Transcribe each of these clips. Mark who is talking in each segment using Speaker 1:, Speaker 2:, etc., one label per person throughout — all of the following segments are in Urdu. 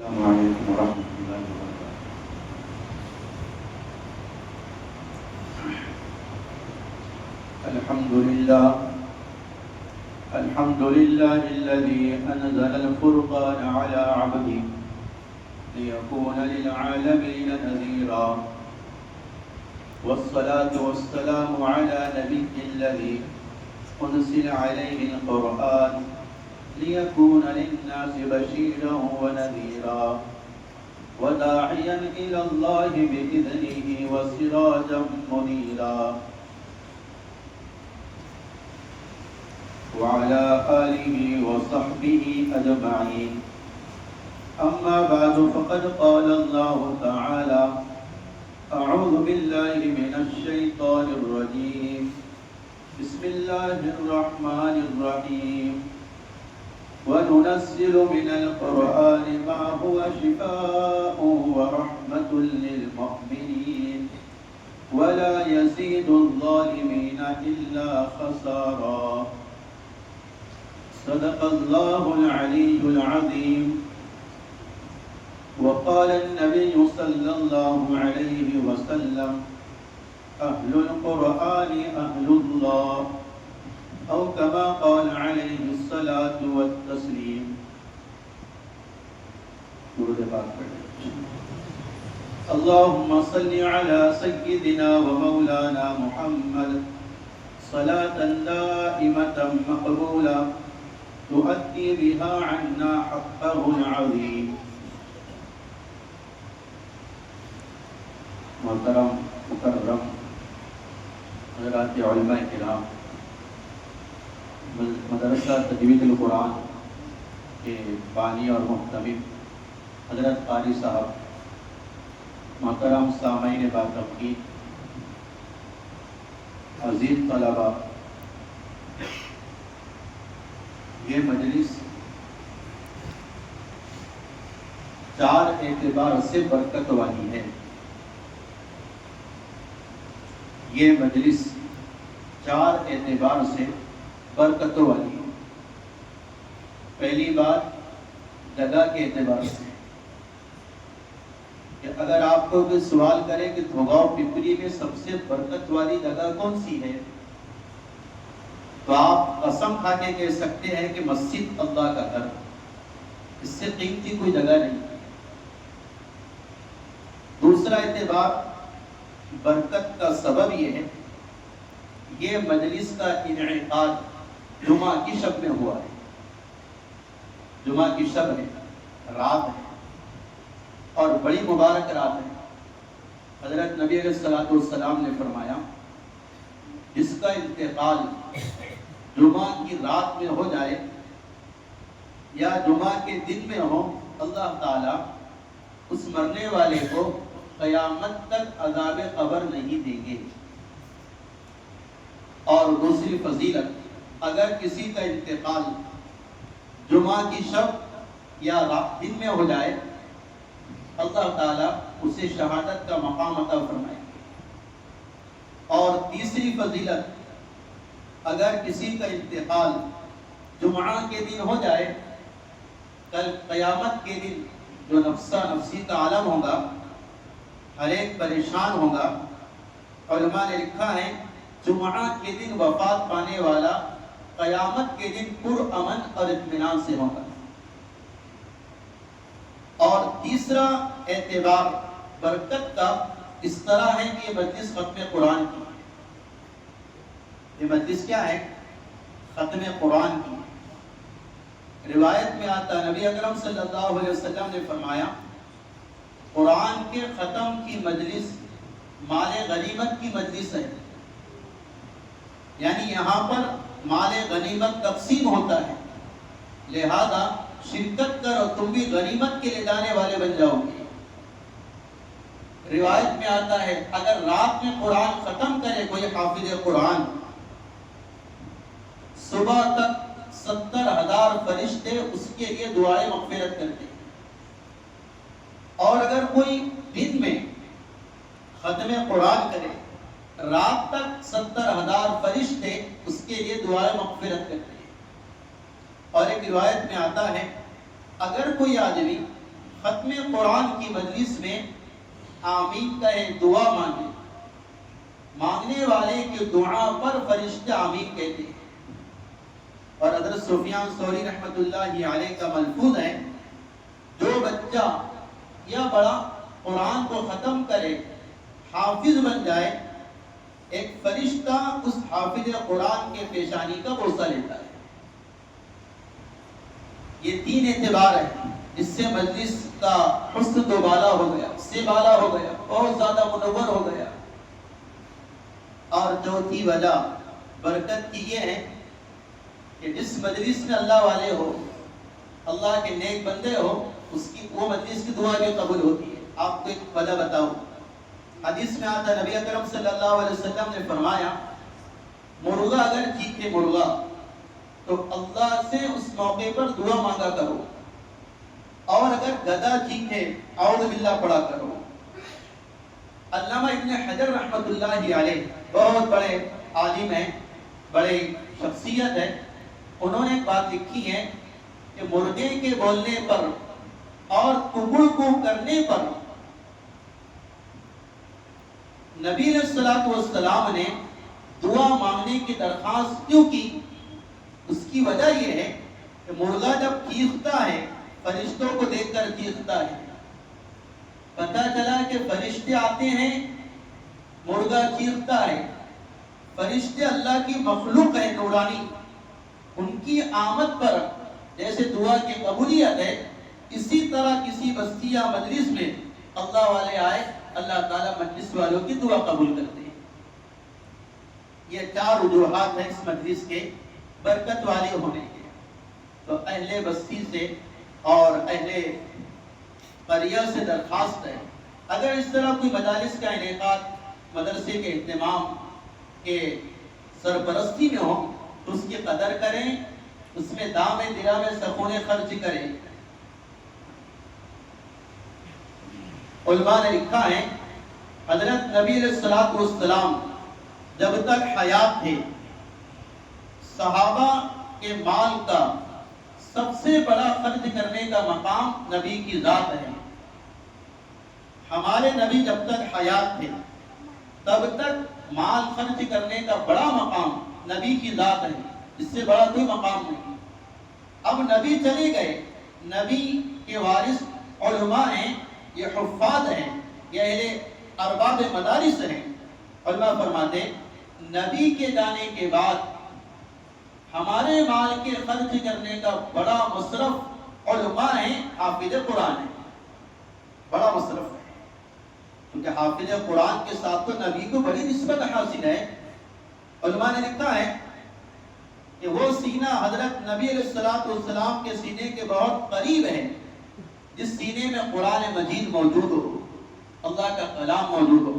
Speaker 1: السلام علیکم ورحمۃ اللہ وبرکاتہ۔ الحمد لله الذي أنزل الفرقان على عبده ليكون للعالمين نذيرا، والصلاة والسلام على نبي الذي أنزل عليه القرآن ليكون للناس بشيرا ونذيرا، وداعيا إلى الله بإذنه وسراجا منيرا، وعلى آله وصحبه أجمعين. أما بعد، فقد قال الله تعالى: أعوذ بالله من الشيطان الرجيم، بسم الله الرحمن الرحيم. وننزل من القرآن ما هو شفاء ورحمة للمؤمنين ولا يزيد الظالمين إلا خسارا. صدق الله العلي العظيم. وقال النبي صلى الله عليه وسلم: أهل القرآن أهل الله، أو كما قال عليه الصلاة والتسليم. درود پاک پڑھیں. اللهم صل على سيدنا ومولانا محمد صلاة دائمة مقبولة تؤدي بها عنا حقه العظيم. محترم مکرم حضرات علماء کرام، مدرسہ تجوید القرآن کے بانی اور محتمم حضرت قاری صاحب، محترم سامعین باتوقیر، عزیز طلبہ، یہ مجلس چار اعتبار سے برکت والی ہے. یہ مجلس چار اعتبار سے برکتوں والی ہے. پہلی بات جگہ کے اعتبار سے، کہ اگر آپ کو کوئی سوال کرے کہ بھوگاؤ پپری میں سب سے برکت والی جگہ کون سی ہے، تو آپ قسم کھا کے کہہ سکتے ہیں کہ مسجد اللہ کا گھر، اس سے قیمتی کوئی جگہ نہیں. دوسرا اعتبار برکت کا سبب یہ ہے، یہ مجلس کا انعقاد جمعہ کی شب میں ہوا ہے. جمعہ کی شب ہے، رات ہے، اور بڑی مبارک رات ہے. حضرت نبی علیہ الصلوۃ والسلام نے فرمایا: جس کا انتقال جمعہ کی رات میں ہو جائے یا جمعہ کے دن میں ہو، اللہ تعالیٰ اس مرنے والے کو قیامت تک عذاب قبر نہیں دیں گے. اور دوسری فضیلت، اگر کسی کا انتقال جمعہ کی شب یا دن میں ہو جائے، اللہ تعالیٰ اسے شہادت کا مقام عطا فرمائے گے. اور تیسری فضیلت، اگر کسی کا انتقال جمعہ کے دن ہو جائے، کل قیامت کے دن جو نفسا نفسی کا عالم ہوگا، ہر ایک پریشان ہوگا. علماء نے لکھا ہے جمعہ کے دن وفات پانے والا قیامت کے دن پرامن اور اطمینان سے ہوگا. اور تیسرا اعتبار برکت کا اس طرح ہے کہ یہ مجلس ختم قرآن کی. یہ مجلس کیا ہے؟ ختم قرآن کی. روایت میں آتا نبی اکرم صلی اللہ علیہ وسلم نے فرمایا: قرآن کے ختم کی مجلس مال غنیمت کی مجلس ہے. یعنی یہاں پر مال غنیمت تقسیم ہوتا ہے، لہذا شرکت کرو، تم بھی غنیمت کے لے جانے والے بن جاؤ گے. روایت میں آتا ہے اگر رات میں قرآن ختم کرے کوئی حافظ قرآن، صبح تک 70,000 فرشتے اس کے لیے دعائیں مغفرت کرتے ہیں. اور اگر کوئی دن میں ختم قرآن کرے، رات تک 70,000 فرشتے اس کے لیے دعائیں مغفرت کرتے ہیں. اور ایک روایت میں آتا ہے اگر کوئی آدمی ختم قرآن کی مجلس میں آمین کہے، دعا مانگے، مانگنے والے کی دعا پر فرشتے آمین کہتے ہیں۔ اور حضرت سفیان ثوری رحمۃ اللہ علیہ کا ملفوظ ہے، جو بچہ یا بڑا قرآن کو ختم کرے، حافظ بن جائے، ایک فرشتہ اس حافظ قرآن کے پیشانی کا بوسہ لیتا ہے۔ یہ 3 اعتبار ہے جس سے مجلس کا حسن تو بالا ہو گیا، اس سے بالا ہو گیا، بہت زیادہ منور ہو گیا۔ اور چوتھی وجہ برکت کی یہ ہے کہ جس مجلس میں اللہ والے ہو، اللہ کے نیک بندے ہو، وہ مجلس کی دعا بھی قبول ہوتی ہے۔ آپ کو ایک وجہ بتاؤں، حدیث میں آتا ہے، نبی اکرم صلی اللہ علیہ وسلم نے فرمایا، مرغا اگر چیخے مرغا تو اللہ سے اس موقع پر دعا مانگا کرو، اور اگر گدھا چیخے اعوذ باللہ پڑھا کرو۔ علامہ ابن حجر رحمۃ اللہ علیہ بہت بڑے عالم ہیں، بڑے شخصیت ہے، انہوں نے ایک بات لکھی ہے کہ مرغے کے بولنے پر اور ککڑ کو کرنے پر نبی علیہ الصلوۃ والسلام نے دعا مانگنے کی درخواست کیوں کی؟ اس کی وجہ یہ ہے کہ مرغا جب چیختا ہے، فرشتوں کو دیکھ کر چیختا ہے، پتہ چلا کہ فرشتے آتے ہیں، مرغا چیختا ہے، فرشتے اللہ کی مخلوق ہے نورانی، ان کی آمد پر جیسے دعا کی قبولیت ہے، اسی طرح کسی بستی یا مجلس میں اللہ والے آئے، اللہ تعالیٰ مجلس والوں کی دعا قبول کرتے ہیں۔ یہ 4 وجوہات ہیں اس مجلس کے برکت والے ہونے کے۔ تو اہل بستی سے اور اہل قریہ سے درخواست ہے، اگر اس طرح کوئی مجالس کا انعقاد مدرسے کے اہتمام کے سرپرستی میں ہو تو اس کی قدر کریں، اس میں دام درہم سخونے خرچ کریں۔ علماء نے لکھا ہے، حضرت نبی علیہ الصلوۃ والسلام جب تک حیات تھے، صحابہ کے مال کا سب سے بڑا خرچ کرنے کا مقام نبی کی ذات ہے۔ ہمارے نبی جب تک حیات تھے تب تک مال خرچ کرنے کا بڑا مقام نبی کی ذات ہے، اس سے بڑا کوئی مقام نہیں۔ اب نبی چلے گئے، نبی کے وارث علماء ہیں، یہ حفاظ ہیں، یہ اہل ارباب مدارس ہیں۔ علماء فرماتے ہیں نبی کے جانے کے بعد ہمارے مال کے خرچ کرنے کا بڑا مصرف علماء ہیں، حافظ قرآن ہیں، بڑا مصرف ہے، کیونکہ حافظ قرآن کے ساتھ تو نبی کو بڑی نسبت حاصل ہے۔ علماء نے لکھا ہے کہ وہ سینہ حضرت نبی علیہ الصلوۃ والسلام کے سینے کے بہت قریب ہے جس سینے میں قرآن مجید موجود ہو، اللہ کا کلام موجود ہو۔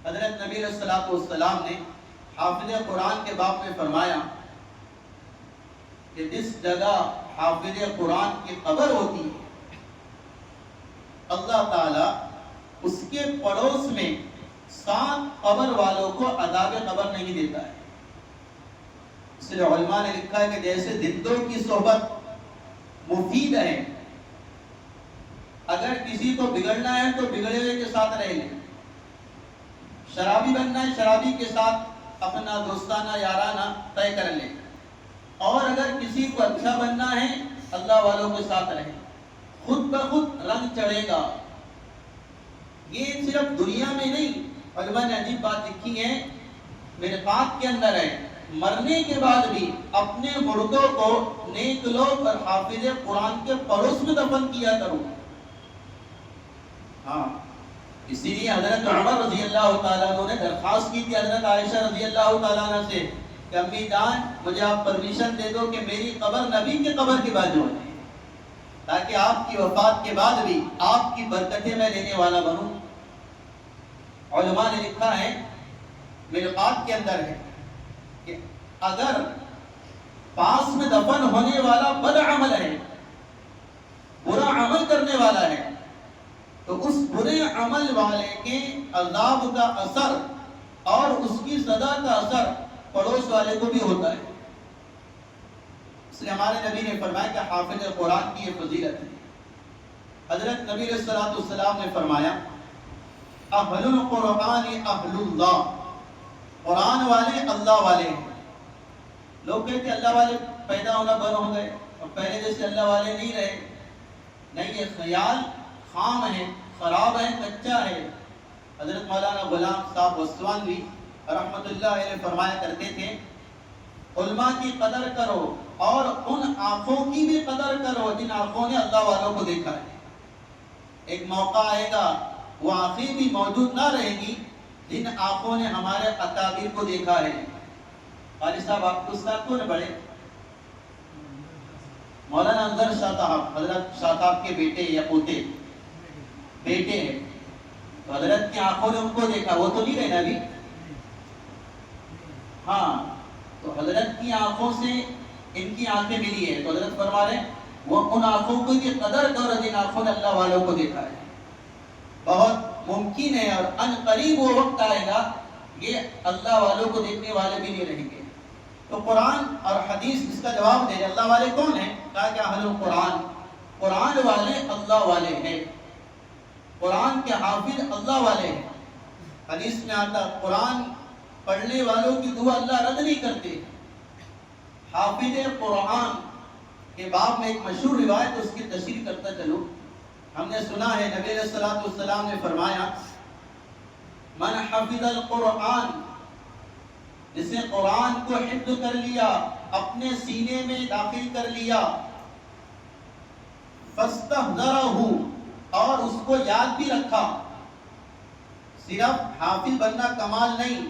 Speaker 1: حضرت نبی علیہ الصلوۃ والسلام نے حافظ قرآن کے باب میں فرمایا کہ جس جگہ حافظ قرآن کی قبر ہوتی ہے، اللہ تعالیٰ اس کے پڑوس میں 7 قبر والوں کو عذاب قبر نہیں دیتا ہے۔ اس لیے علماء نے لکھا ہے کہ جیسے زندوں کی صحبت مفید ہے، اگر کسی کو بگڑنا ہے تو بگڑے ہوئے کے ساتھ رہ لیں، شرابی بننا ہے شرابی کے ساتھ اپنا دوستانہ یارانہ طے کر لیں، اور اگر کسی کو اچھا بننا ہے اللہ والوں کے ساتھ رہیں، خود بخود رنگ چڑھے گا۔ یہ صرف دنیا میں نہیں، علماء نے عجیب بات لکھی ہے، میرے بات کے اندر ہے، مرنے کے بعد بھی اپنے مردوں کو نیک لوگ اور حافظ قرآن کے پڑوس میں دفن کیا کرو۔ ہاں، اسی لیے حضرت عمر رضی اللہ تعالیٰ عنہ نے درخواست کی تھی حضرت عائشہ رضی اللہ تعالیٰ عنہ سے کہ امی جان مجھے آپ پرمیشن دے دو کہ میری قبر نبی کی قبر کے بازو ہے، تاکہ آپ کی وفات کے بعد بھی آپ کی برکتیں میں لینے والا بنوں۔ علماء نے لکھا ہے، میرے بات کے اندر ہے کہ اگر پاس میں دفن ہونے والا بد عمل ہے، برا عمل کرنے والا ہے، تو اس برے عمل والے کے عذاب کا اثر اور اس کی سزا کا اثر پڑوس والے کو بھی ہوتا ہے۔ اس لیے ہمارے نبی نے فرمایا کہ حافظ قرآن کی یہ فضیلت ہے حضرت نبی علیہ الصلوۃ والسلام نے فرمایا اہل القرآن اہل اللہ، قرآن والے اللہ والے ہیں۔ لوگ کہتے ہیں اللہ والے پیدا ہونا بند ہو گئے اور پہلے جیسے اللہ والے نہیں رہے۔ نہیں، یہ خیال خام ہے، خراب ہے، کچا ہے۔ حضرت مولانا غلام صاحب وسوانوی رحمۃ اللہ علیہ فرمایا کرتے تھے علماء کی قدر کرو اور ان آنکھوں کی بھی قدر کرو جن آنکھوں نے اللہ والوں کو دیکھا ہے۔ ایک موقع آئے گا وہ آنکھیں بھی موجود نہ رہے گی جن آنکھوں نے ہمارے اکابر کو دیکھا ہے۔ قاری صاحب آپ کو استاد کون بڑے؟ مولانا انظر شاہ صاحب، حضرت شاہ صاحب کے بیٹے یا پوتے بیٹے ہیں، تو حضرت کی آنکھوں نے ان کو دیکھا، وہ تو نہیں رہے نا ابھی؟ ہاں، تو حضرت کی آنکھوں سے ان کی آنکھیں ملی ہے، تو حضرت فرما رہے ہیں وہ ان آنکھوں کو بھی قدر کرو جن آنکھوں نے اللہ والوں کو دیکھا ہے۔ بہت ممکن ہے اور ان قریب وہ وقت آئے گا یہ اللہ والوں کو دیکھنے والے بھی نہیں رہیں گے۔ تو قرآن اور حدیث اس کا جواب دے رہے اللہ والے کون ہیں؟ کہا کہ اہل القرآن، قرآن والے اللہ والے ہیں، قرآن کے حافظ اللہ والے ہیں۔ حدیث میں آتا قرآن پڑھنے والوں کی دعا اللہ رد نہیں کرتے۔ حافظ قرآن کے باب میں ایک مشہور روایت اس کی تشریح کرتا چلو۔ ہم نے سنا ہے نبی علیہ الصلوۃ والسلام نے فرمایا من حفظ القرآن، جس نے قرآن کو حفظ کر لیا، اپنے سینے میں داخل کر لیا، فاستحضرہ، اور اس کو یاد بھی رکھا۔ صرف حافظ بننا کمال نہیں،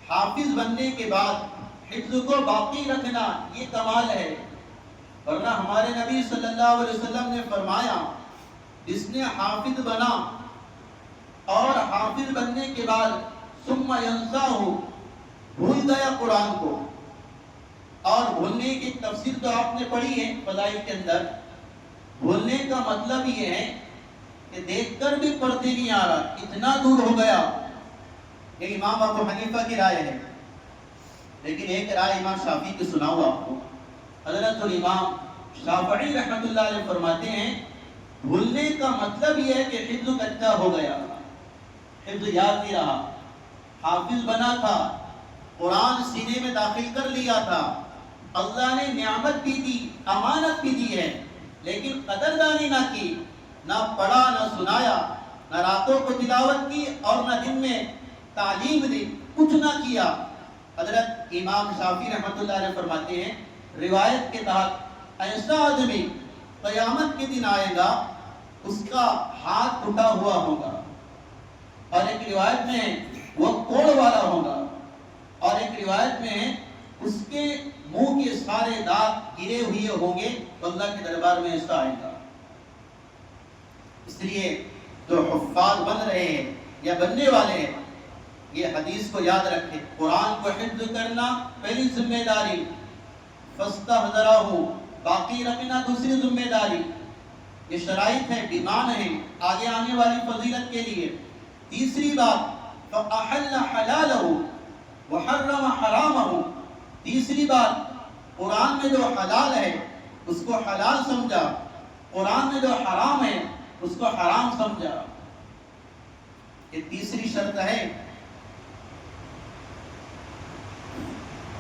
Speaker 1: حافظ بننے کے بعد حفظ کو باقی رکھنا یہ کمال ہے۔ ورنہ ہمارے نبی صلی اللہ علیہ وسلم نے فرمایا جس نے حافظ بنا اور حافظ بننے کے بعد ثم ینساہ، بھول گیا قرآن کو، اور بھولنے کی تفسیر تو آپ نے پڑھی ہے فضائل کے اندر، بھولنے کا مطلب یہ ہے کہ دیکھ کر بھی پڑھتے نہیں آ رہا، اتنا دور ہو گیا۔ یہ امام ابو حنیفہ کی رائے ہے، لیکن ایک رائے امام شافعی کی سناؤں آپ کو۔ حضرت الامام شافعی رحمۃ اللہ علیہ فرماتے ہیں بھولنے کا مطلب یہ ہے کہ حفظ کچا ہو گیا، حفظ یاد نہیں رہا، حافظ بنا تھا، قرآن سینے میں داخل کر لیا تھا، اللہ نے نعمت بھی دی، امانت بھی دی ہے، لیکن قدردانی نہ کی، نہ پڑھا، نہ سنایا، نہ راتوں کو تلاوت کی اور نہ دن میں تعلیم دی، کچھ نہ کیا۔ حضرت امام شافعی رحمۃ اللہ علیہ فرماتے ہیں روایت کے تحت ایسا آدمی قیامت کے دن آئے گا اس کا ہاتھ ٹوٹا ہوا ہوگا، اور ایک روایت میں وہ کوڑ والا ہوگا، اور ایک روایت میں اس کے منہ کے سارے دانت گرے ہوئے ہوں گے، تو اللہ کے دربار میں ایسا آئے گا۔ اس لیے جو حفاظ بن رہے ہیں یا بننے والے ہیں یہ حدیث کو یاد رکھیں، قرآن کو حفظ کرنا پہلی ذمہ داری، فاستحضرہ، باقی رکھنا دوسری ذمہ داری۔ یہ شرائط ہے، ڈیمانڈ ہے آگے آنے والی فضیلت کے لیے۔ تیسری بات فأحل حلالہ وحرم حرامہ، تیسری بات قرآن میں جو حلال ہے اس کو حلال سمجھا، قرآن میں جو حرام ہے اس کو حرام سمجھا۔ یہ تیسری شرط ہے۔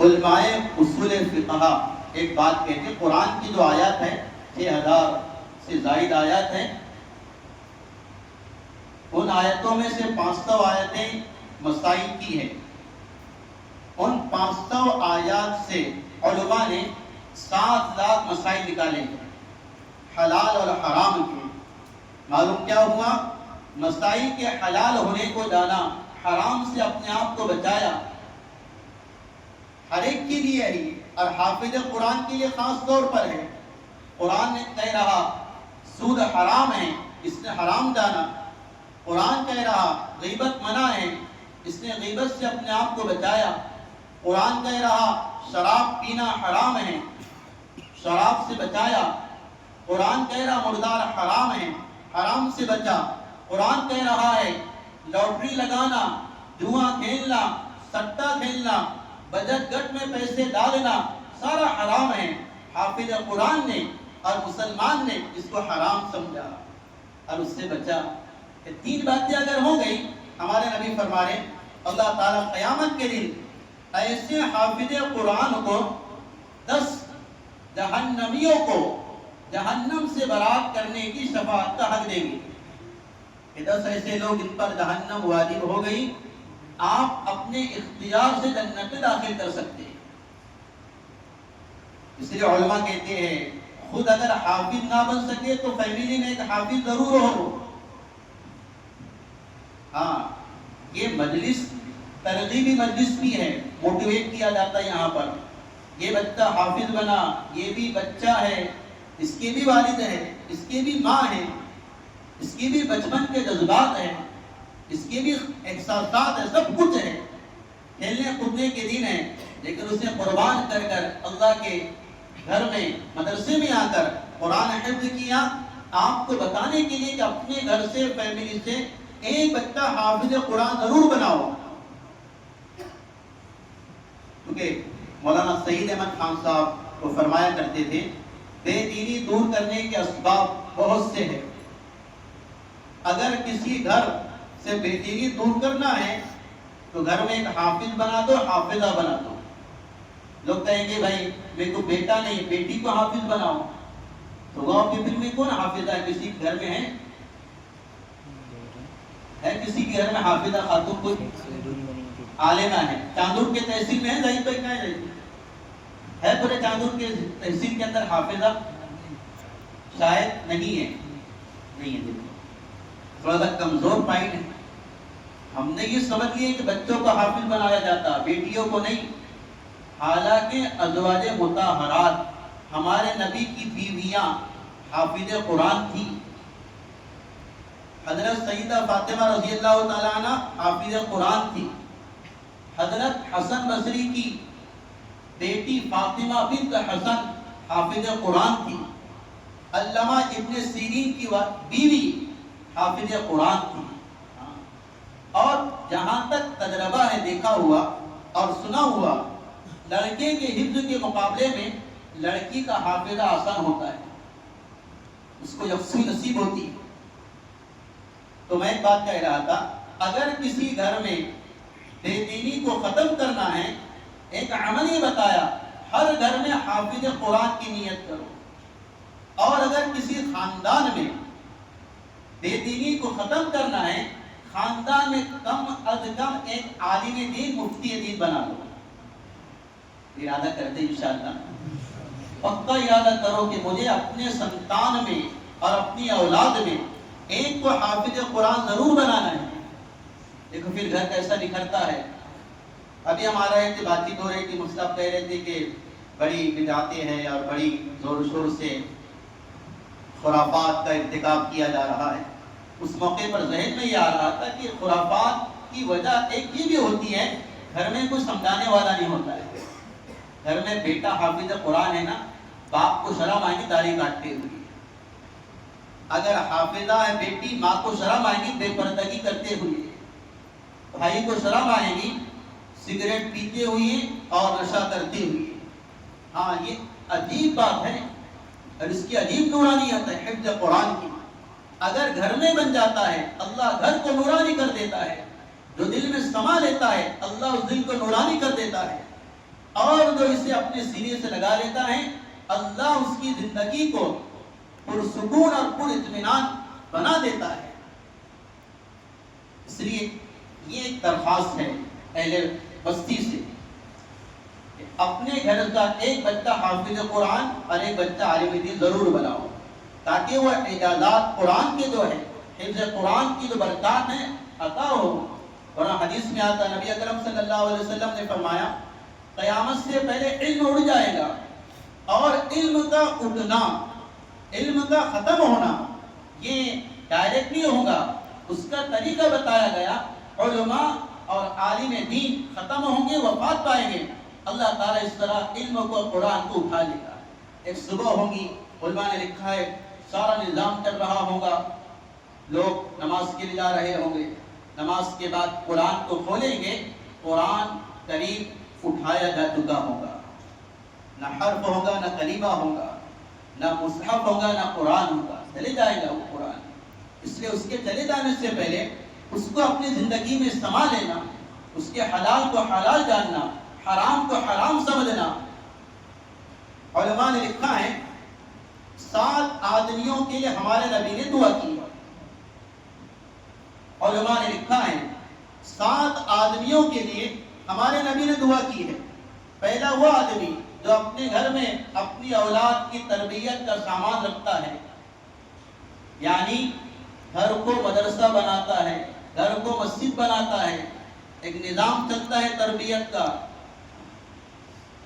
Speaker 1: علماء اصول فقہ ایک بات کہتے ہیں قرآن کی جو آیات ہیں 6000 سے زائد آیات ہیں، ان آیتوں میں سے 500 آیتیں مسائل کی ہیں۔ ان 500 آیات سے علماء نے 7 لاکھ مسائل نکالے ہیں حلال اور حرام کے۔ معلوم کیا ہوا؟ مسائل کے حلال ہونے کو جانا، حرام سے اپنے آپ کو بچایا، ہر ایک کے لیے ہے اور حافظ قرآن کے لیے خاص طور پر ہے۔ قرآن نے کہہ رہا سود حرام ہے، اس نے حرام جانا۔ قرآن کہہ رہا غیبت منع ہے، اس نے غیبت سے اپنے آپ کو بچایا۔ قرآن کہہ رہا شراب پینا حرام ہے، شراب سے بچایا۔ قرآن کہہ رہا مردار حرام ہے، حرام سے بچا۔ قرآن کہہ رہا ہے لاٹری لگانا، جوا کھیلنا، سٹا کھیلنا، بچت گٹ میں پیسے ڈالنا سارا حرام ہے۔ حافظ قرآن نے اور مسلمان نے اس کو حرام سمجھا اور اس سے بچا. یہ تین باتیں اگر ہو گئی، ہمارے نبی فرما رہے اللہ تعالیٰ قیامت کے دن ایسے حافظ قرآن کو 10 جہنمیوں کو جہنم سے برات کرنے کی شفاعت کا حق دیں گے. کہ 10 ایسے لوگ جن پر جہنم واجب ہو گئی، آپ اپنے اختیار سے جنت میں داخل کر سکتے ہیں. اس لیے علماء کہتے ہیں خود اگر حافظ نہ بن سکے تو فیملی میں ایک حافظ ضرور ہو. ہاں، یہ مجلس ترغیبی مجلس بھی ہے، موٹیویٹ کیا جاتا ہے یہاں پر. یہ بچہ حافظ بنا، یہ بھی بچہ ہے، اس کے بھی والد ہے، اس کے بھی ماں ہے، اس کی بھی بچپن کے جذبات ہیں، اس کے بھی احساسات ہیں، سب کچھ ہے. کھیلنے کودنے کے دن ہے، لیکن اسے قربان کر کر اللہ کے گھر میں مدرسے میں آ کر قرآن حفظ کیا. آپ کو بتانے کے لیے کہ اپنے گھر سے فیملی سے ایک بچہ حافظ قرآن ضرور بناؤ. کیونکہ مولانا سعید احمد خان صاحب کو فرمایا کرتے تھے بے دینی دور کرنے کے اسباب بہت سے ہیں. اگر کسی گھر سے بے دینی دور کرنا ہے تو گھر میں ایک حافظ بنا دو، حافظہ بنا دو. لوگ کہیں گے بھائی میرے کو بیٹا نہیں، بیٹی کو حافظ بناؤ. تو گاؤں کے پھر میں کون حافظہ ہے؟ کسی کے گھر میں ہے کسی کے گھر میں حافظہ خاتون کوئی عالمہ ہے؟ چاندور کے تحصیل میں ہے ظاہر بھائی؟ کہاں ہے پورے چاندور کے تحصیل کے اندر حافظہ؟ شاید نہیں ہے. تھوڑا سا کمزور پوائنٹ ہے. ہم نے یہ سمجھ لیا کہ بچوں کو حافظ بنایا جاتا، بیٹیوں کو نہیں. حالانکہ ازواج مطہرات ہمارے نبی کی بیویاں حافظ قرآن تھی. حضرت سیدہ فاطمہ رضی اللہ تعالیٰ عنہ حافظ قرآن تھی. حضرت حسن بصری کی بیٹی فاطمہ بنت حسن حافظ قرآن تھی. علامہ ابن سیرین کی بیوی حافظ قرآن تھی. اور جہاں تک تجربہ ہے، دیکھا ہوا اور سنا ہوا، لڑکے کے حفظ کے مقابلے میں لڑکی کا حافظہ آسان ہوتا ہے، اس کو یکسوئی نصیب ہوتی ہے. تو میں ایک بات کہہ رہا تھا، اگر کسی گھر میں بے دینی کو ختم کرنا ہے، ایک عمل یہ بتایا ہر گھر میں حافظ قرآن کی نیت کرو. اور اگر کسی خاندان میں بے دینی کو ختم کرنا ہے، خاندان میں کم از کم ایک عالم دین، مفتی دین بنا لو. ارادہ کرتے انشاءاللہ، پکا ارادہ کرو کہ مجھے اپنے سنتان میں اور اپنی اولاد میں ایک کو حافظ قرآن ضرور بنانا ہے. دیکھو پھر گھر کیسا نکھرتا ہے. ابھی ہمارا ایک بات چیت ہو رہی تھی، مصطفیٰ کہہ رہے تھے کہ بڑی بدعتیں ہیں اور بڑی زور و شور سے خرافات کا ارتکاب کیا جا رہا ہے. اس موقع پر ذہن میں یہ آ رہا تھا کہ خرافات کی وجہ ایک یہ بھی ہوتی ہے، گھر میں کوئی سمجھانے والا نہیں ہوتا ہے. گھر میں بیٹا حافظ قرآن ہے نا، باپ کو شرم آئے گی داڑھی کاٹتے ہوئے. اگر حافظہ ہے بیٹی، ماں کو شرم آئے گی بے پردگی کرتے ہوئے. بھائی کو شرم آئے گی سگریٹ پیتے ہوئے اور نشہ کرتے ہوئے. ہاں، یہ عجیب بات ہے اور اس کی عجیب نورانیت ہے حفظ قرآن کی. اگر گھر میں بن جاتا ہے، اللہ گھر کو نورانی کر دیتا ہے. جو دل میں سما لیتا ہے، اللہ اس دل کو نورانی کر دیتا ہے. اور جو اسے اپنے سینے سے لگا لیتا ہے، اللہ اس کی زندگی کو پرسکون اور پر اطمینان بنا دیتا ہے. اس لیے یہ ایک درخواست ہے اہل بستی سے کہ اپنے گھر کا ایک بچہ حافظ قرآن اور ایک بچہ عالم دین ضرور بناؤ، تاکہ وہ اعجازات قرآن کے جو ہے، حفظ قرآن کی جو برکات ہیں عطا ہو. ورنہ حدیث میں آتا، نبی اکرم صلی اللہ علیہ وسلم نے فرمایا قیامت سے پہلے علم اڑ جائے گا، اور علم کا اٹھنا، علم کا ختم ہونا یہ ڈائریکٹ نہیں ہوگا. اس کا طریقہ بتایا گیا. علماء اور عالم دین ختم ہوں گے، وفات پائیں گے. اللہ تعالیٰ اس طرح علم کو، قرآن کو اٹھا لے گا. ایک صبح ہوگی، علماء نے لکھا ہے سارا نظام چل رہا ہوگا، لوگ نماز کے لیے جا رہے ہوں گے. نماز کے بعد قرآن کو کھولیں گے، قرآن کریم اٹھایا جا چکا ہوگا، نہ حرف ہوگا نہ کلمہ ہوگا. نہ مصحف ہوگا نہ قرآن ہوگا، چلے جائے گا وہ قرآن۔ اس لیے اس کے چلے جانے سے پہلے اس کو اپنی زندگی میں سما لینا، اس کے حلال کو حلال جاننا، حرام کو حرام سمجھنا۔ علماء نے لکھا ہے 7 آدمیوں کے لیے ہمارے نبی نے دعا کی ہے۔ علماء نے لکھا ہے 7 آدمیوں کے لیے ہمارے نبی نے دعا کی ہے۔ پہلا وہ آدمی جو اپنے گھر میں اپنی اولاد کی تربیت کا سامان رکھتا ہے، یعنی گھر کو مدرسہ بناتا ہے، گھر کو مسجد بناتا ہے، ایک نظام چلتا ہے تربیت کا،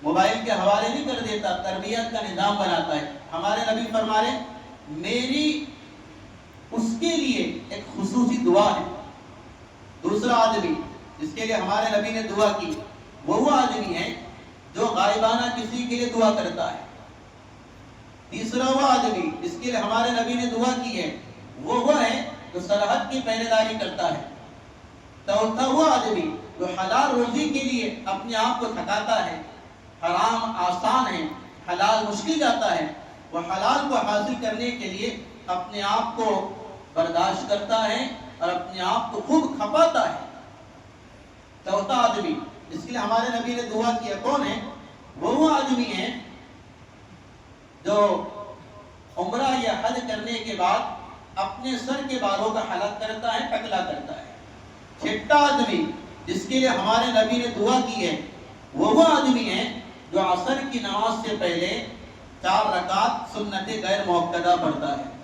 Speaker 1: موبائل کے حوالے نہیں کر دیتا، تربیت کا نظام بناتا ہے۔ ہمارے نبی فرما رہے میری اس کے لیے ایک خصوصی دعا ہے۔ دوسرا آدمی جس کے لیے ہمارے نبی نے دعا کی وہ آدمی ہے جو غائبانہ کسی کے لیے دعا کرتا ہے۔ تیسرا وہ آدمی جس کے لیے ہمارے نبی نے دعا کی ہے وہ ہے جو سرحد کی پہرے داری کرتا ہے۔ چوتھا وہ آدمی جو حلال روزی کے لیے اپنے آپ کو تھکاتا ہے، حرام آسان ہے، حلال مشکل جاتا ہے، وہ حلال کو حاصل کرنے کے لیے اپنے آپ کو برداشت کرتا ہے اور اپنے آپ کو خوب کھپاتا ہے۔ چوتھا آدمی جس کے لیے ہمارے نبی نے دعا کیا کون ہے؟ وہ آدمی ہے جو عمرہ یا حج کرنے کے بعد اپنے سر کے بالوں کا حلق کرتا ہے، ٹکلا کرتا ہے۔ چھٹا آدمی جس کے لیے ہمارے نبی نے دعا کی ہے وہ آدمی ہے جو عصر کی نماز سے پہلے 4 رکعت سنت غیر مؤکدہ پڑھتا ہے۔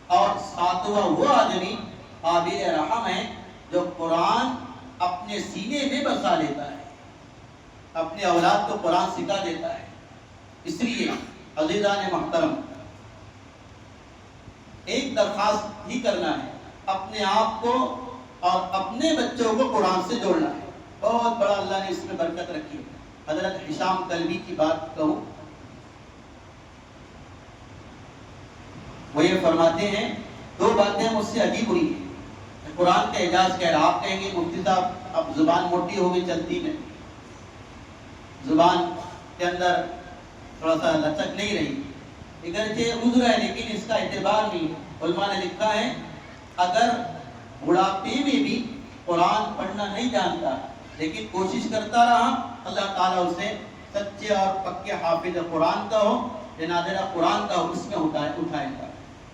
Speaker 1: اور 7واں وہ آدمی قابل رحم ہے جو قرآن اپنے سینے میں بسا لیتا ہے، اپنے اولاد کو قرآن سکھا دیتا ہے۔ اس لیے عزیزان محترم ایک درخواست ہی کرنا ہے، اپنے آپ کو اور اپنے بچوں کو قرآن سے جوڑنا ہے۔ بہت بڑا اللہ نے اس میں برکت رکھی ہے۔ حضرت ہشام کلبی کی بات کہوں، وہ یہ فرماتے ہیں 2 باتیں مجھ سے عجیب ہوئی ہیں۔ قرآن کا اعجاز کہہ رہا، آپ کہیں گے مفتی صاحب اب زبان موٹی ہو گئی چلتی میں، زبان کے اندر تھوڑا سا لچک نہیں رہی، اگرچہ عذر ہے لیکن اس کا اعتبار نہیں ہے۔ علماء نے لکھا ہے اگر بڑھاپے میں بھی قرآن پڑھنا نہیں جانتا لیکن کوشش کرتا رہا، اللہ تعالیٰ اسے سچے اور پکے حافظ قرآن کا ہو یا ناظرہ قرآن کا ہو اس میں اٹھائے گا۔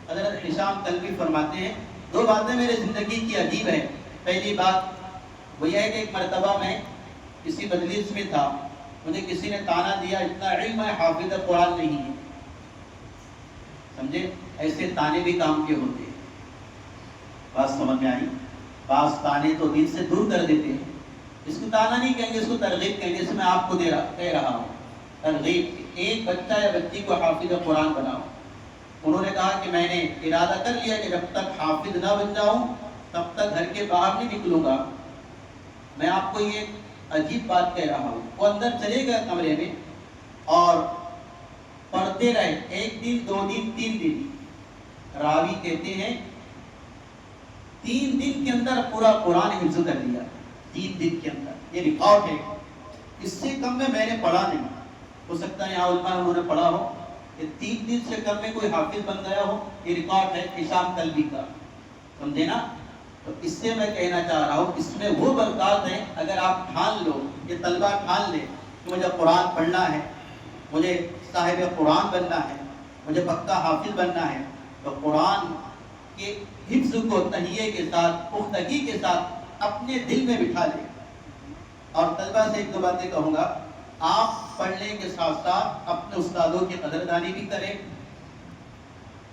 Speaker 1: حضرت ہشام کلبی فرماتے ہیں 2 باتیں میرے زندگی کی عجیب ہے۔ پہلی بات وہ یہ ہے کہ ایک مرتبہ میں کسی مجلس میں تھا، مجھے کسی نے تانا دیا اتنا علم ہے حافظ قرآن نہیں ہے۔ سمجھے، ایسے تانے بھی کام کے ہوتے ہیں۔ بات سمجھ میں آئی؟ بعض تانے تو دل سے دور کر دیتے ہیں۔ اس کو تانا نہیں کہیں گے، اس کو ترغیب کہیں گے۔ اس میں آپ کو کہہ رہا ہوں ترغیب، ایک بچہ یا بچی کو حافظ قرآن بناؤ۔ انہوں نے کہا کہ میں نے ارادہ کر لیا کہ جب تک حافظ نہ بن جاؤں تب تک گھر کے باہر نہیں نکلوں گا۔ میں آپ کو یہ عجیب بات کہہ رہا ہوں، وہ اندر چلے گئے کمرے میں اور پڑھتے رہے 1 دن 2 دن 3 دن۔ راوی کہتے ہیں 3 دن کے اندر پورا قرآن حفظ کر لیا، 3 دن کے اندر۔ یہ ریکارڈ ہے، اس سے کم میں نے پڑھا نہیں۔ ہو سکتا ہے یہاں علماء انہوں نے پڑھا ہو کہ 3 دن سے کم میں کوئی حافظ بن گیا ہو۔ یہ ریکارڈ ہے ہشام کلبی کا، سمجھے نا؟ تو اس سے میں کہنا چاہ رہا ہوں اس میں وہ برکات ہیں اگر آپ ٹھان لو، یہ طلبہ ٹھان لے کہ مجھے قرآن پڑھنا ہے، مجھے صاحب قرآن بننا ہے، مجھے پکا حافظ بننا ہے، تو قرآن کے حفظ کو تہیے کے ساتھ، پختگی کے ساتھ اپنے دل میں بٹھا لے۔ اور طلبہ سے 1-2 باتیں کہوں گا، آپ پڑھنے کے ساتھ ساتھ اپنے استادوں کی قدردانی بھی کریں۔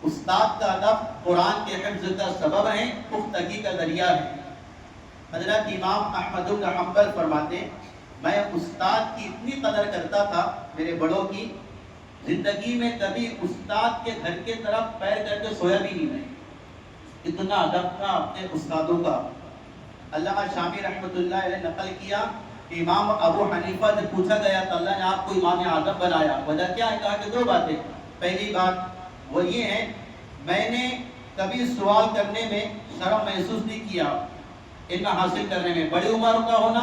Speaker 1: استاد کا ادب قرآن کے حفظ کا سبب ہے، پختگی کا ذریعہ ہے۔ حضرت امام احمد بن حنبل فرماتے ہیں میں استاد کی اتنی قدر کرتا تھا، میرے بڑوں کی، زندگی میں کبھی استاد کے گھر کے طرف پیر کر کے سویا بھی نہیں میں، اتنا ادب تھا اپنے استادوں کا۔ علامہ شامی رحمۃ اللہ علیہ نقل کیا کہ امام ابو حنیفہ سے پوچھا گیا تو اللہ نے آپ کو امام اعظم بنایا، وجہ کیا ہے؟ کہا کہ 2 باتیں۔ پہلی بات وہ یہ ہے میں نے کبھی سوال کرنے میں شرم محسوس نہیں کیا، علم حاصل کرنے میں۔ بڑی عمر کا ہونا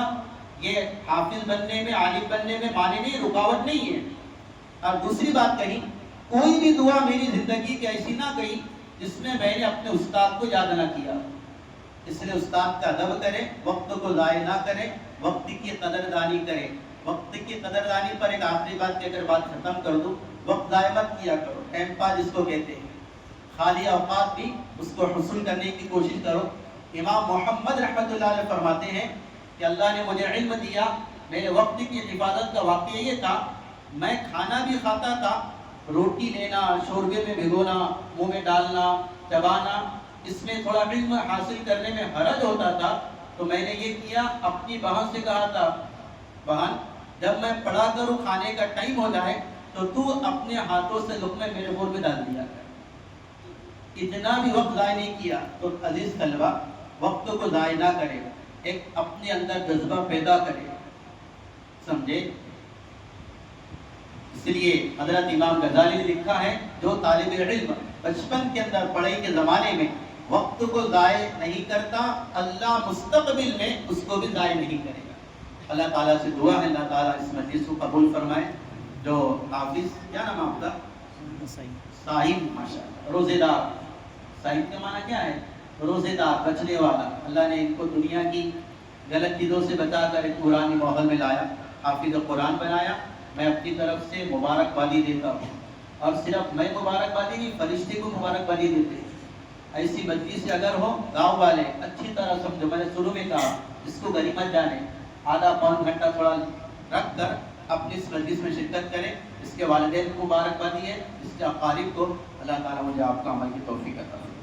Speaker 1: یہ حافظ بننے میں، عالم بننے میں معنی نہیں، رکاوٹ نہیں ہے۔ اور دوسری بات کہی کوئی بھی دعا میری زندگی کی ایسی نہ گئی جس میں میں نے اپنے استاد کو یاد نہ کیا. اس لیے استاد کا ادب کرے, وقت کو ضائع نہ کرے, وقت کی قدردانی کرے. وقت کی قدردانی پر ایک آخری بات کی اگر بات ختم کر دوں, وقت ضائع مت کیا کرو. ٹائم پاس جس کو کہتے ہیں, خالی اوقات بھی اس کو حصول کرنے کی کوشش کرو. امام محمد رحمۃ اللہ علیہ فرماتے ہیں کہ اللہ نے مجھے علم دیا, میرے وقت کی حفاظت کا واقعہ یہ تھا, میں کھانا بھی کھاتا تھا, روٹی لینا, شوربے میں بھگونا, منہ میں ڈالنا, چبانا, اس میں تھوڑا علم حاصل کرنے میں حرج ہوتا تھا, تو میں نے یہ کیا, اپنی بہن سے کہا تھا, بہن جب میں پڑھا کروں کھانے کا ٹائم ہو جائے تو تو اپنے ہاتھوں سے لقمے میرے منہ میں ڈال دیا کر. اتنا بھی وقت ضائع نہیں کیا. تو عزیز طلبہ, وقت کو ضائع نہ کرے, ایک اپنے اندر جذبہ پیدا کرے, سمجھے. اس لیے حضرت امام غزالی نے لکھا ہے, جو طالب علم بچپن کے اندر پڑھائی کے زمانے میں وقت کو ضائع نہیں کرتا, اللہ مستقبل میں اس کو بھی ضائع نہیں کرے گا. اللہ تعالیٰ سے دعا ہے اللہ تعالیٰ اس مجلس کو قبول فرمائے. جو حافظ, کیا نام آپ کا؟ صاحب, ماشاء اللہ, روزے دار. صاحب کا معنی کیا ہے؟ روزے دار, بچنے والا. اللہ نے ان کو دنیا کی غلط چیزوں سے بچا کر ایک قرآنی ماحول میں لایا, حافظ قرآن بنایا. میں اپنی طرف سے مبارکبادی دیتا ہوں, اور صرف میں مبارکبادی نہیں, فرشتے کو مبارکبادی دیتے ہیں. ایسی مجلس سے اگر ہو, گاؤں والے اچھی طرح سمجھو, میں نے شروع میں کہا اس کو غنیمت جانے, آدھا پون گھنٹہ تھوڑا رکھ کر اپنی اس مجلس میں شرکت کریں. اس کے والدین کو مبارکبادی ہے, اس کے اقارب کو. اللہ تعالیٰ مجھے آپ کا عمل کی توفیق عطا فرمائے.